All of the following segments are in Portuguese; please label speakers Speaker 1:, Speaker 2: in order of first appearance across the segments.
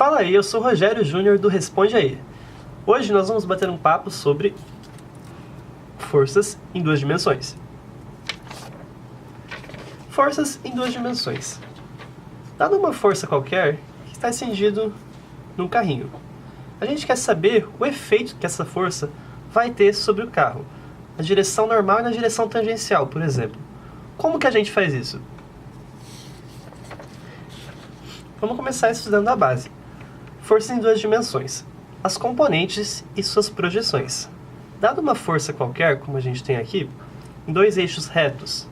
Speaker 1: Fala aí, eu sou o Rogério Júnior do Responde Aí. Hoje nós vamos bater um papo sobre forças em duas dimensões. Forças em duas dimensões. Dada uma força qualquer que está estendido num carrinho, a gente quer saber o efeito que essa força vai ter sobre o carro, na direção normal e na direção tangencial, por exemplo. Como que a gente faz isso? Vamos começar estudando a base. Forças em duas dimensões. As componentes e suas projeções. Dada uma força qualquer, como a gente tem aqui, em dois eixos retos.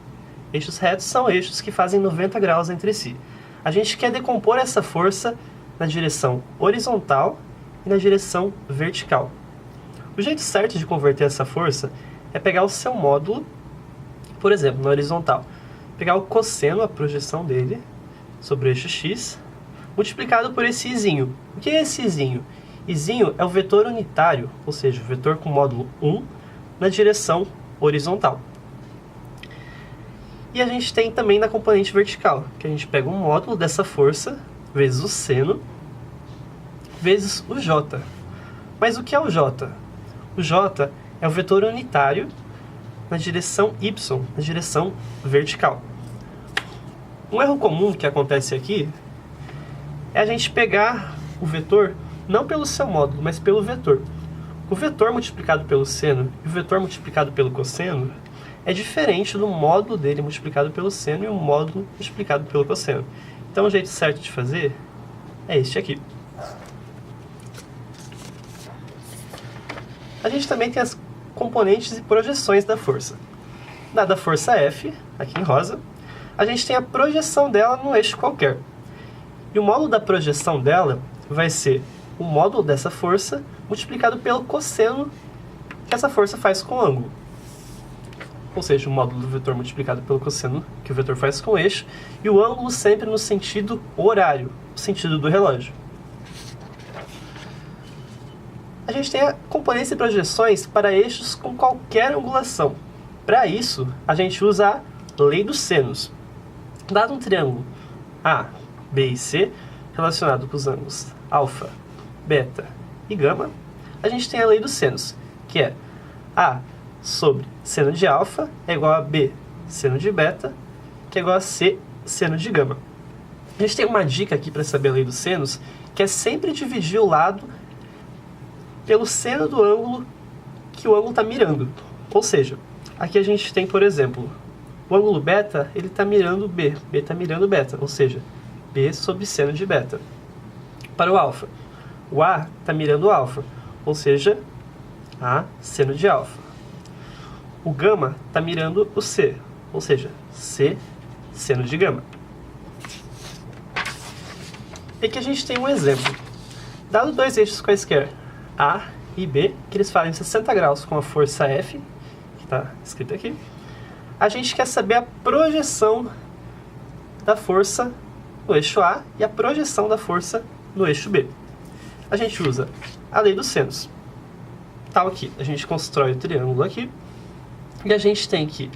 Speaker 1: Eixos retos são eixos que fazem 90 graus entre si. A gente quer decompor essa força na direção horizontal e na direção vertical. O jeito certo de converter essa força é pegar o seu módulo, por exemplo, na horizontal, pegar o cosseno, a projeção dele, sobre o eixo x, multiplicado por esse izinho. O que é esse izinho? Izinho é o vetor unitário, ou seja, o vetor com módulo 1 na direção horizontal. E a gente tem também na componente vertical, que a gente pega um módulo dessa força, vezes o seno, vezes o j. Mas o que é o j? O j é o vetor unitário na direção y, na direção vertical. Um erro comum que acontece aqui é a gente pegar o vetor não pelo seu módulo, mas pelo vetor. O vetor multiplicado pelo seno e o vetor multiplicado pelo cosseno é diferente do módulo dele multiplicado pelo seno e o módulo multiplicado pelo cosseno. Então o jeito certo de fazer é este aqui. A gente também tem as componentes e projeções da força. Dada a força F, aqui em rosa, a gente tem a projeção dela num eixo qualquer. E o módulo da projeção dela vai ser o módulo dessa força multiplicado pelo cosseno que essa força faz com o ângulo. Ou seja, o módulo do vetor multiplicado pelo cosseno que o vetor faz com o eixo, e o ângulo sempre no sentido horário, no sentido do relógio. A gente tem componentes e projeções para eixos com qualquer angulação. Para isso, a gente usa a lei dos senos. Dado um triângulo A, B e C, relacionado com os ângulos alfa, beta e gama, a gente tem a lei dos senos, que é A sobre seno de alfa é igual a B seno de beta, que é igual a C seno de gama. A gente tem uma dica aqui para saber a lei dos senos, que é sempre dividir o lado pelo seno do ângulo que o ângulo está mirando. Ou seja, aqui a gente tem, por exemplo, o ângulo beta, ele está mirando B está mirando beta, ou seja, B sobre seno de beta. Para o alfa, o A está mirando o alfa, ou seja, A seno de alfa. O gama está mirando o C, ou seja, C seno de gama. E aqui a gente tem um exemplo. Dado dois eixos quaisquer, A e B, que eles fazem 60 graus com a força F, que está escrito aqui, a gente quer saber a projeção da força no eixo A e a projeção da força no eixo B. A gente usa a lei dos senos. Tal aqui, a gente constrói o triângulo aqui, e a gente tem que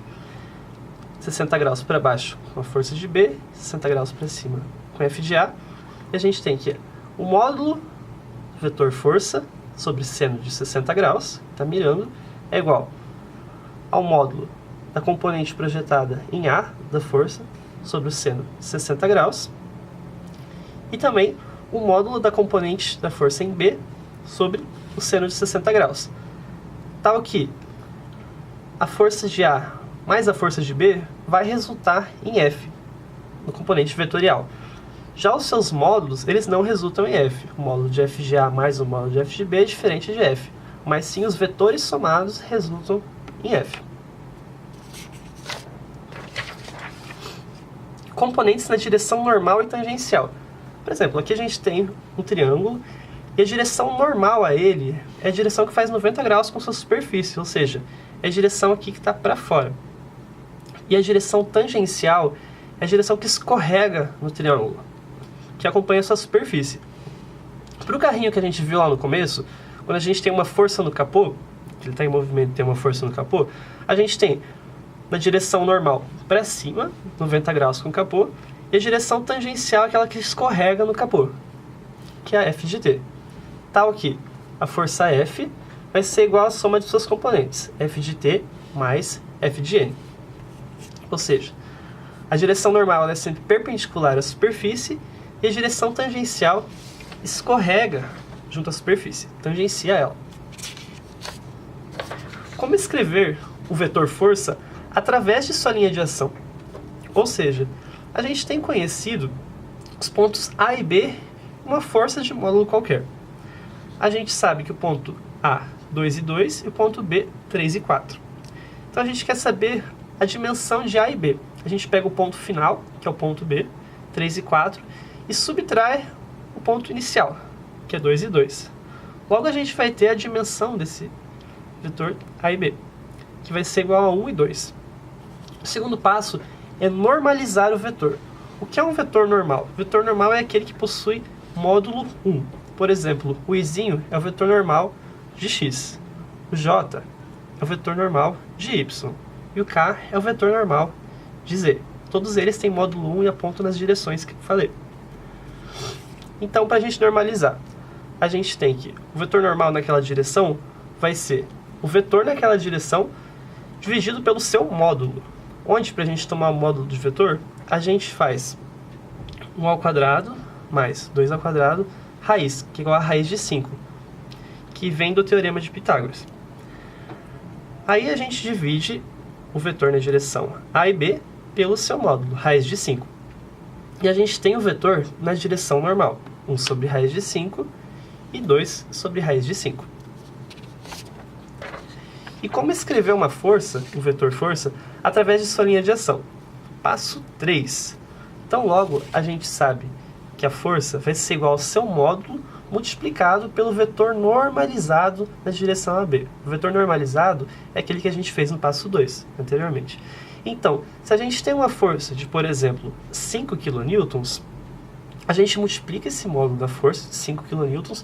Speaker 1: 60 graus para baixo com a força de B, 60 graus para cima com F de A, e a gente tem que o módulo vetor força sobre seno de 60 graus, que está mirando, é igual ao módulo da componente projetada em A da força sobre o seno de 60 graus, e também o módulo da componente da força em B sobre o seno de 60 graus. Tal que a força de A mais a força de B vai resultar em F, no componente vetorial. Já os seus módulos, eles não resultam em F. O módulo de F de A mais o módulo de F de B é diferente de F, mas sim os vetores somados resultam em F. Componentes na direção normal e tangencial. Por exemplo, aqui a gente tem um triângulo e a direção normal a ele é a direção que faz 90 graus com sua superfície, ou seja, é a direção aqui que está para fora. E a direção tangencial é a direção que escorrega no triângulo, que acompanha a sua superfície. Para o carrinho que a gente viu lá no começo, quando a gente tem uma força no capô, que ele está em movimento e tem uma força no capô, a gente tem na direção normal para cima, 90 graus com o capô, e a direção tangencial é aquela que escorrega no capô. que é a f de t. Tal que a força F vai ser igual à soma de suas componentes, f de t mais f de n. Ou seja, a direção normal é sempre perpendicular à superfície e a direção tangencial escorrega junto à superfície, tangencia ela. Como escrever o vetor força através de sua linha de ação? Ou seja, a gente tem conhecido os pontos A e B uma força de módulo qualquer. A gente sabe que o ponto A, 2 e 2, e o ponto B, 3 e 4. Então a gente quer saber a dimensão de A e B. A gente pega o ponto final, que é o ponto B, 3 e 4, e subtrai o ponto inicial, que é 2 e 2. Logo a gente vai ter a dimensão desse vetor A e B, que vai ser igual a 1 e 2. O segundo passo é normalizar o vetor. O que é um vetor normal? O vetor normal é aquele que possui módulo 1. Por exemplo, o izinho é o vetor normal de x, o j é o vetor normal de y e o k é o vetor normal de z. Todos eles têm módulo 1 e apontam nas direções que eu falei. Então, para a gente normalizar, a gente tem que o vetor normal naquela direção vai ser o vetor naquela direção dividido pelo seu módulo. Onde, para a gente tomar o módulo de vetor, a gente faz 1 ao quadrado mais 2 ao quadrado, raiz, que é igual a raiz de 5, que vem do teorema de Pitágoras. Aí a gente divide o vetor na direção A e B pelo seu módulo, raiz de 5. E a gente tem o vetor na direção normal, 1 sobre raiz de 5 e 2 sobre raiz de 5. E como escrever uma força, um vetor força, através de sua linha de ação? Passo 3. Então logo a gente sabe que a força vai ser igual ao seu módulo multiplicado pelo vetor normalizado na direção AB. O vetor normalizado é aquele que a gente fez no passo 2, anteriormente. Então, se a gente tem uma força de, por exemplo, 5 kN, a gente multiplica esse módulo da força de 5 kN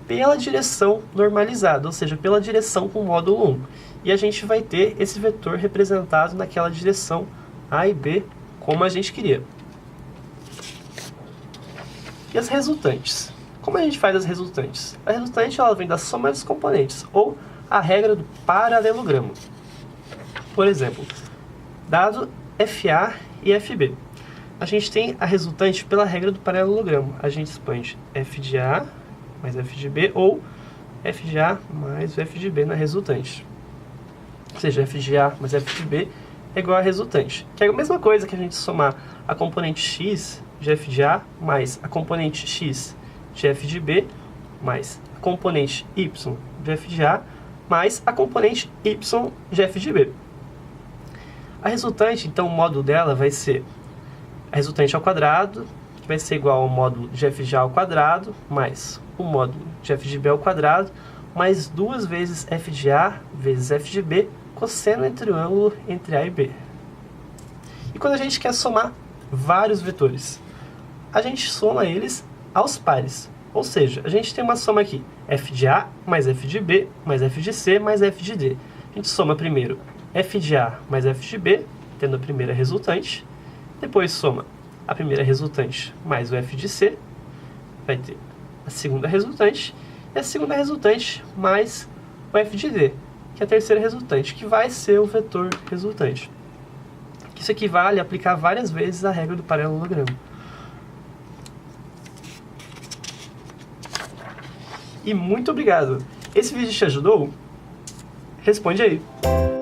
Speaker 1: pela direção normalizada, ou seja, pela direção com módulo 1. E a gente vai ter esse vetor representado naquela direção A e B, como a gente queria. E as resultantes? Como a gente faz as resultantes? A resultante ela vem da soma dos componentes, ou a regra do paralelogramo. Por exemplo, dado FA e FB, a gente tem a resultante pela regra do paralelogramo. A gente expande F de A mais F de B, ou F de A mais F de B na resultante. Ou seja, F de A mais F de B é igual a resultante, que é a mesma coisa que a gente somar a componente x de F de A mais a componente x de F de B mais a componente y de F de A mais a componente y de F de B. A resultante, então, o módulo dela vai ser a resultante ao quadrado, que vai ser igual ao módulo de F de A ao quadrado, mais o módulo de F de B ao quadrado, mais 2 vezes F de A vezes F de B, cosseno entre o ângulo entre A e B. E quando a gente quer somar vários vetores, a gente soma eles aos pares. Ou seja, a gente tem uma soma aqui, F de A mais F de B mais F de C mais F de D. A gente soma primeiro F de A mais F de B, tendo a primeira resultante. Depois soma a primeira resultante mais o F de C, vai ter a segunda resultante. E a segunda resultante mais o F de D, que é a terceira resultante, que vai ser o vetor resultante. Isso equivale a aplicar várias vezes a regra do paralelogramo. E muito obrigado! Esse vídeo te ajudou? Responde aí!